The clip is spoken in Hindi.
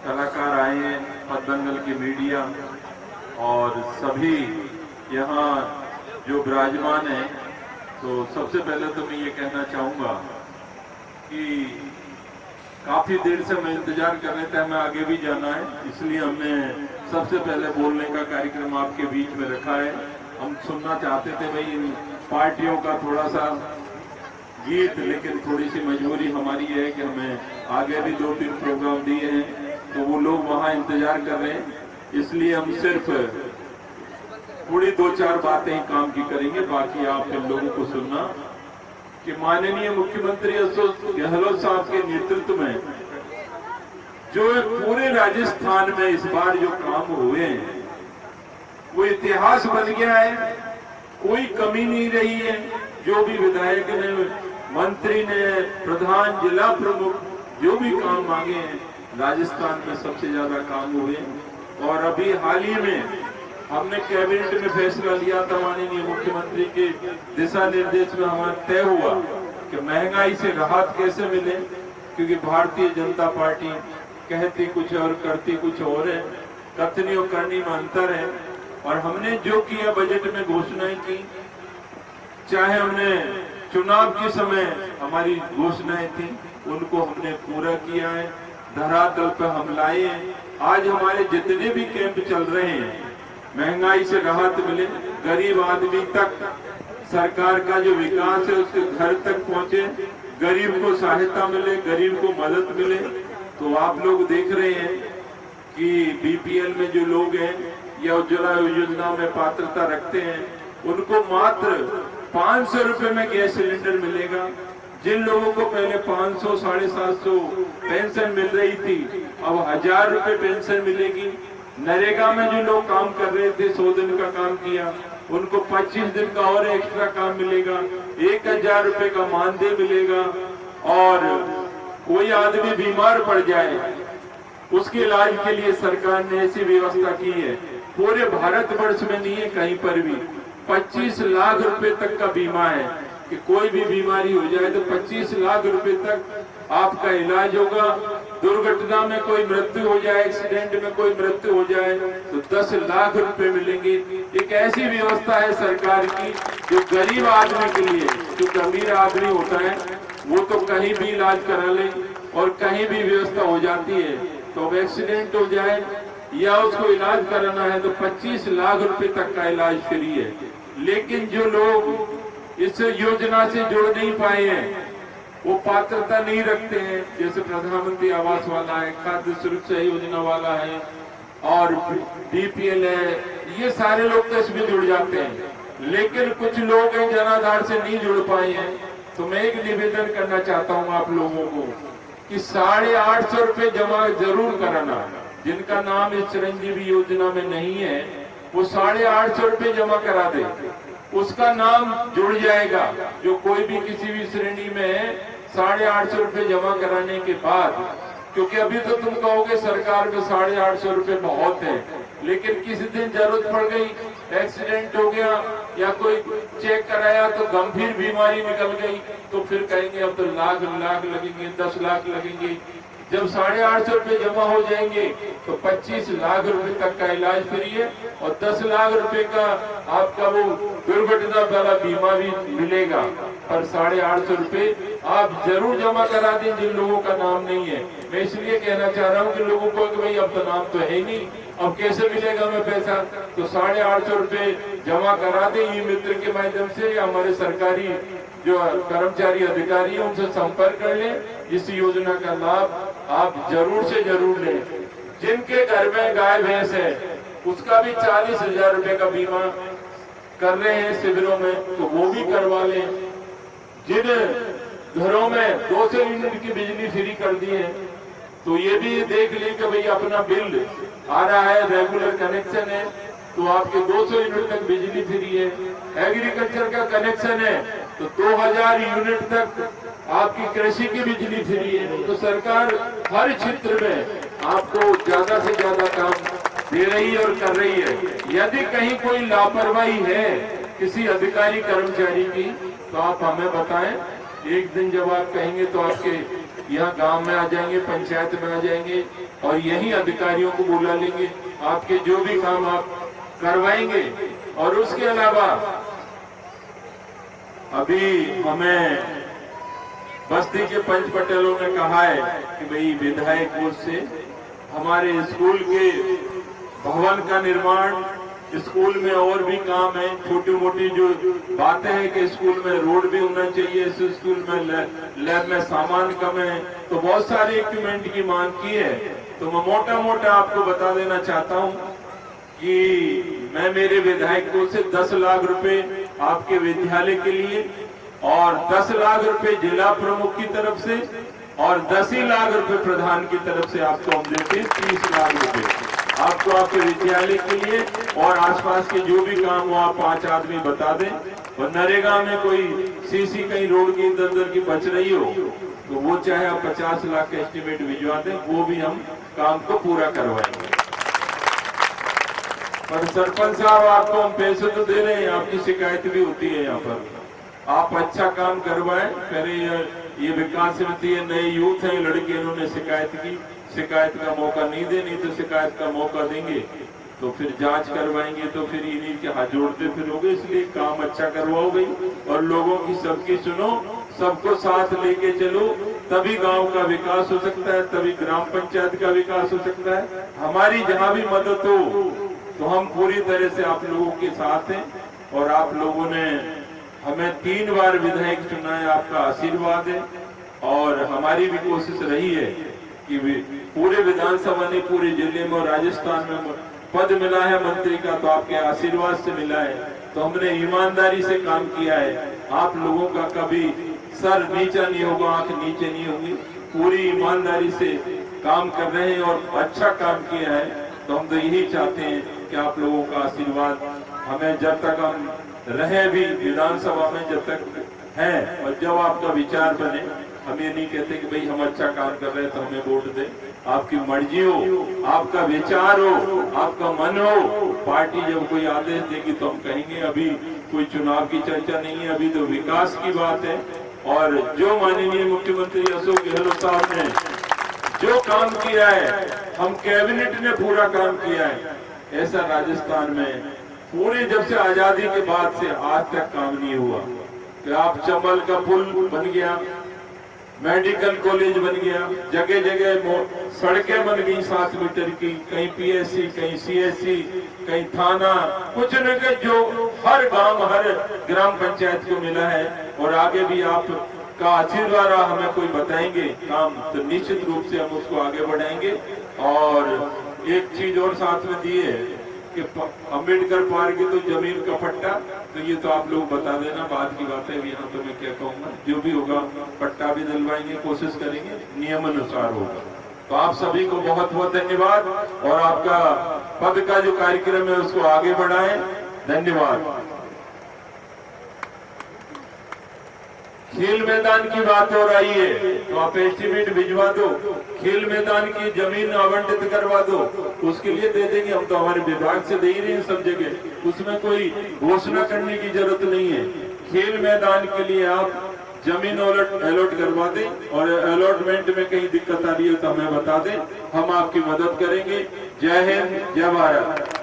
कलाकार आए हैं, पद्मंगल की मीडिया और सभी यहाँ जो विराजमान हैं। तो सबसे पहले तो मैं ये कहना चाहूँगा कि काफ़ी देर से मैं इंतजार कर रहे थे, हमें आगे भी जाना है, इसलिए हमने सबसे पहले बोलने का कार्यक्रम आपके बीच में रखा है। हम सुनना चाहते थे भाई इन पार्टियों का थोड़ा सा गीत, लेकिन थोड़ी सी मजबूरी हमारी है कि हमें आगे भी 2-3 प्रोग्राम दिए हैं, तो वो लोग वहाँ इंतजार कर रहे हैं, इसलिए हम सिर्फ थोड़ी 2-4 बातें ही काम की करेंगे। बाकी आप इन लोगों को सुनना कि माननीय मुख्यमंत्री अशोक गहलोत साहब के नेतृत्व में जो पूरे राजस्थान में इस बार जो काम हुए हैं वो इतिहास बन गया है, कोई कमी नहीं रही है। जो भी विधायक ने, मंत्री ने, प्रधान, जिला प्रमुख जो भी काम मांगे हैं, राजस्थान में सबसे ज्यादा काम हुए हैं। और अभी हाल ही में हमने कैबिनेट में फैसला लिया था, माननीय मुख्यमंत्री के दिशा निर्देश में हमारा तय हुआ कि महंगाई से राहत कैसे मिले, क्योंकि भारतीय जनता पार्टी कहती कुछ और करती कुछ और है, कथनी और करनी में अंतर है। और हमने जो किया बजट में घोषणाएं की, चाहे हमने चुनाव के समय हमारी घोषणाएं थी उनको हमने पूरा किया है, धरातल पर हम लाए हैं। आज हमारे जितने भी कैंप चल रहे हैं, महंगाई से राहत मिले, गरीब आदमी तक सरकार का जो विकास है उसके घर तक पहुंचे, गरीब को सहायता मिले, गरीब को मदद मिले। तो आप लोग देख रहे हैं कि बीपीएल में जो लोग हैं या उज्ज्वला योजना में पात्रता रखते हैं, उनको मात्र 500 रुपए में गैस सिलेंडर मिलेगा। जिन लोगों को पहले 500, 750 पेंशन मिल रही थी, अब 1000 रुपए पेंशन मिलेगी। नरेगा में जो लोग काम कर रहे थे, 100 दिन का काम किया, उनको 25 दिन का और एक्स्ट्रा काम मिलेगा, 1000 रुपए का मानदेय मिलेगा। और कोई आदमी बीमार पड़ जाए, उसके इलाज के लिए सरकार ने ऐसी व्यवस्था की है, पूरे भारतवर्ष में नहीं है कहीं पर भी, 25 लाख रुपए तक का बीमा है कि कोई भी बीमारी हो जाए तो 25 लाख रुपए तक आपका इलाज होगा। दुर्घटना में कोई मृत्यु हो जाए, एक्सीडेंट में कोई मृत्यु हो जाए तो 10 लाख रुपए मिलेंगे। एक ऐसी व्यवस्था है सरकार की जो गरीब आदमी के लिए, जो अमीर आदमी होता है वो तो कहीं भी इलाज करा ले और कहीं भी व्यवस्था हो जाती है। तो अब एक्सीडेंट हो जाए या उसको इलाज कराना है तो 25 लाख रुपए तक का इलाज फ्री है। लेकिन जो लोग इस योजना से जुड़ नहीं पाए हैं, वो पात्रता नहीं रखते हैं, जैसे प्रधानमंत्री आवास वाला है, खाद्य सुरक्षा योजना वाला है और बीपीएल है, ये सारे लोग तो इसमें जुड़ जाते हैं। लेकिन कुछ लोग हैं जनाधार से नहीं जुड़ पाए हैं। तो मैं एक निवेदन करना चाहता हूँ आप लोगों को कि 850 रुपए जमा जरूर कराना। जिनका नाम इस चिरंजीवी योजना में नहीं है वो 850 रुपए जमा करा दे, उसका नाम जुड़ जाएगा। जो कोई भी किसी भी श्रेणी में है, 850 रुपए जमा कराने के बाद, क्योंकि अभी तो तुम कहोगे सरकार में 850 रुपए बहुत है, लेकिन किसी दिन जरूरत पड़ गई, एक्सीडेंट हो गया या कोई चेक कराया तो गंभीर बीमारी निकल गई, तो फिर कहेंगे अब तो लाख लगेंगे, 10 लाख लगेंगे। जब 850 रुपए जमा हो जाएंगे तो 25 लाख रुपए तक का इलाज फ्री है और 10 लाख रुपए का आपका वो दुर्घटना वाला बीमा भी मिलेगा। और 850 रुपए आप जरूर जमा करा दें जिन लोगों का नाम नहीं है। मैं इसलिए कहना चाह रहा हूँ कि लोगों को कि भाई अब तो नाम तो है ही नहीं, अब कैसे मिलेगा हमें पैसा, तो 850 रुपए जमा करा दें ई मित्र के माध्यम से, या हमारे सरकारी जो कर्मचारी अधिकारी है उनसे संपर्क कर लें। इस योजना का लाभ आप जरूर से जरूर लें। जिनके घर में गाय भैंस है उसका भी 40,000 रुपए का बीमा कर रहे हैं शिविरों में, तो वो भी करवा लें। जिन घरों में 200 यूनिट की बिजली फ्री कर दी है तो ये भी देख लें कि भाई अपना बिल आ रहा है, रेगुलर कनेक्शन है तो आपके 200 यूनिट तक बिजली फ्री है। एग्रीकल्चर का कनेक्शन है तो 2000 यूनिट तक आपकी कृषि की बिजली फ्री है। तो सरकार हर क्षेत्र में आपको ज्यादा से ज्यादा काम दे रही है और कर रही है। यदि कहीं कोई लापरवाही है किसी अधिकारी कर्मचारी की तो आप हमें बताएं। एक दिन जब आप कहेंगे तो आपके यहाँ गांव में आ जाएंगे, पंचायत में आ जाएंगे और यही अधिकारियों को बुला लेंगे, आपके जो भी काम आप करवाएंगे। और उसके अलावा अभी हमें बस्ती के पंच पटेलों ने कहा है कि भाई विधायक कोष से हमारे स्कूल के भवन का निर्माण, स्कूल में और भी काम है, छोटी मोटी जो बातें हैं कि स्कूल में रोड भी होना चाहिए, इस स्कूल में लैब में सामान कम है, तो बहुत सारे इक्विपमेंट की मांग की है। तो मैं मोटा मोटा आपको बता देना चाहता हूं कि मैं मेरे विधायक कोष से 10 लाख रुपए आपके विद्यालय के लिए और 10 लाख रुपए जिला प्रमुख की तरफ से और 10 ही लाख रुपए प्रधान की तरफ से आपको हम देते 30 लाख रुपए आपको आपके विद्यालय के लिए और आसपास के जो भी काम हो आप 5 आदमी बता दें। और नरेगा में कोई सीसी कहीं रोड की इधर की बच रही हो तो वो चाहे आप 50 लाख का एस्टिमेट भिजवा दें, वो भी हम काम को पूरा करवाएंगे। पर सरपंच साहब आपको हम पैसे तो दे रहे हैं, आपकी शिकायत भी होती है यहाँ पर, आप अच्छा काम करवाएं करें। ये विकास समिति है, नए यूथ है लड़के, इन्होंने शिकायत की, शिकायत का मौका नहीं दे, नहीं तो शिकायत का मौका देंगे तो फिर जांच करवाएंगे तो फिर इन्हीं के हाथ जोड़ते फिरोगे। इसलिए काम अच्छा करवाओ भाई और लोगों की सबकी सुनो, सबको साथ लेके चलो, तभी गांव का विकास हो सकता है, तभी ग्राम पंचायत का विकास हो सकता है। हमारी जहां भी मदद हो तो हम पूरी तरह से आप लोगों के साथ हैं और आप लोगों ने हमें 3 बार विधायक चुना है, आपका आशीर्वाद है। और हमारी भी कोशिश रही है कि पूरे विधानसभा ने पूरे जिले में और राजस्थान में पद मिला है मंत्री का तो आपके आशीर्वाद से मिला है। तो हमने ईमानदारी से काम किया है, आप लोगों का कभी सर नीचा नहीं होगा, आंख नीचे नहीं होगी, पूरी ईमानदारी से काम कर रहे हैं और अच्छा काम किया है। तो हम तो यही चाहते हैं कि आप लोगों का आशीर्वाद हमें जब तक हम रहे भी विधानसभा में जब तक है और जब आपका विचार बने, हम ये नहीं कहते कि भाई हम अच्छा काम कर रहे हैं तो हमें वोट दे, आपकी मर्जी हो, आपका विचार हो, आपका मन हो, पार्टी जब कोई आदेश देगी तो हम कहेंगे। अभी कोई चुनाव की चर्चा नहीं है, अभी तो विकास की बात है। और जो माननीय मुख्यमंत्री अशोक गहलोत साहब ने जो काम किया है, हम कैबिनेट ने पूरा काम किया है, ऐसा राजस्थान में पूरे जब से आजादी के बाद से आज तक काम नहीं हुआ। कि आप चंबल का पुल बन गया, मेडिकल कॉलेज बन गया, जगह जगह सड़कें बन गई 7 मीटर की, कहीं पीएससी, कहीं सीएससी, कहीं थाना, कुछ न कुछ जो हर गांव हर ग्राम पंचायत को मिला है। और आगे भी आप का आशीर्वाद हमें कोई बताएंगे काम तो निश्चित रूप से हम उसको आगे बढ़ाएंगे। और एक चीज और साथ में दी है कि अम्बेडकर पार्क की तो जमीन का पट्टा, तो ये तो आप लोग बता देना, बाद की बात है, यहाँ तो मैं क्या कहूँगा, जो भी होगा पट्टा भी दिलवाएंगे, कोशिश करेंगे, नियम अनुसार होगा। तो आप सभी को बहुत बहुत धन्यवाद और आपका पद का जो कार्यक्रम है उसको आगे बढ़ाएं। धन्यवाद। खेल मैदान की बात हो रही है तो आप एस्टिमेट भिजवा दो, खेल मैदान की जमीन आवंटित करवा दो, उसके लिए दे देंगे, हम तो हमारे विभाग से दे ही रहे हैं सब जगह, उसमें कोई घोषणा करने की जरूरत नहीं है। खेल मैदान के लिए आप जमीन अलॉट करवा दें और अलॉटमेंट में कहीं दिक्कत आ रही है तो हमें बता दें, हम आपकी मदद करेंगे। जय हिंद, जय भारत।